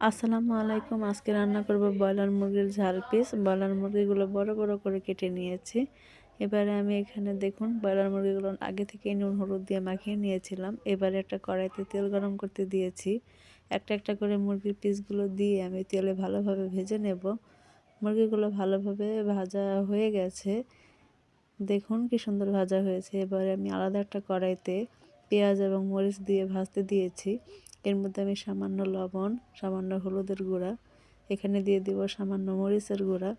আসসালামু আলাইকুম। আজকে রান্না করব ব্রয়লার মুরগির ঝাল পিস। ব্রয়লার মুরগিগুলো বড় বড় করে কেটে নিয়েছি। এবারে আমি এখানে দেখুন ব্রয়লার মুরগিগুলো আগে থেকেই নুন হলুদ দিয়ে মাখিয়ে নিয়েছিলাম। এবারে একটা কড়াইতে তেল গরম করতে দিয়েছি। একটা একটা করে মুরগির পিসগুলো দিয়ে আমি তেলে ভালোভাবে ভেজে নেব। মুরগিগুলো ভালোভাবে ভাজা হয়ে গেছে। দেখুন কি সুন্দর ভাজা হয়েছে। এবারে আমি আলাদা একটা কড়াইতে পেঁয়াজ এবং মরিচ দিয়ে ভাজতে দিয়েছি। এর মধ্যে আমি সামান্য লবণ, সামান্য হলুদের গুঁড়া, এখানে দিয়ে দিব সামান্য মরিচের গুঁড়া,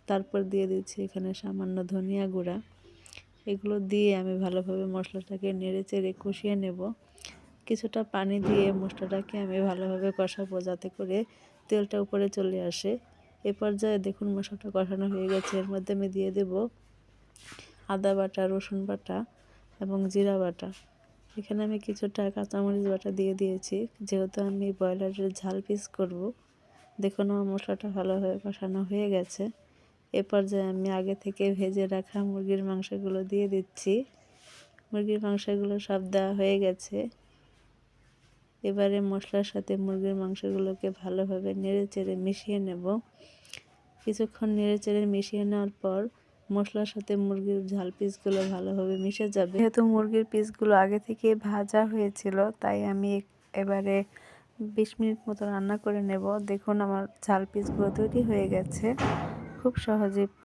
তারপর দিয়ে দিচ্ছি এখানে সামান্য ধনিয়া গুঁড়া। এগুলো দিয়ে আমি ভালোভাবে মশলাটাকে নেড়ে চেড়ে কষিয়ে নেব। কিছুটা পানি দিয়ে মশলাটাকে আমি ভালোভাবে কষাবো যাতে করে তেলটা উপরে চলে আসে। এ পর্যায়ে দেখুন মশলাটা কষানো হয়ে গেছে। এর মধ্যে আমি দিয়ে দেব আদা বাটা, রসুন বাটা এবং জিরা বাটা। এখানে আমি কিছুটা কাঁচামরিচ বাটা দিয়ে দিয়েছি, যেহেতু আমি ব্রয়লারের ঝাল পিস করব। দেখুন আমার মশলাটা ভালোভাবে কষানো হয়ে গেছে। এ পর্যায়ে আমি আগে থেকে ভেজে রাখা মুরগির মাংসগুলো দিয়ে দিচ্ছি। মুরগির মাংসগুলো সব দেওয়া হয়ে গেছে। এবারে মশলার সাথে মুরগির মাংসগুলোকে ভালোভাবে নেড়ে চেড়ে মিশিয়ে নেব। কিছুক্ষণ নেড়ে চেড়ে মিশিয়ে নেওয়ার পর মশলার সাথে মুরগির ঝাল পিসগুলো ভালোভাবে মিশে যাবে। যেহেতু মুরগির পিসগুলো আগে থেকে ভাজা হয়েছিল, তাই আমি এবারে 20 মিনিট মতো রান্না করে নেব। দেখুন আমার ঝাল পিসগুলো তৈরি হয়ে গেছে। খুব সহজে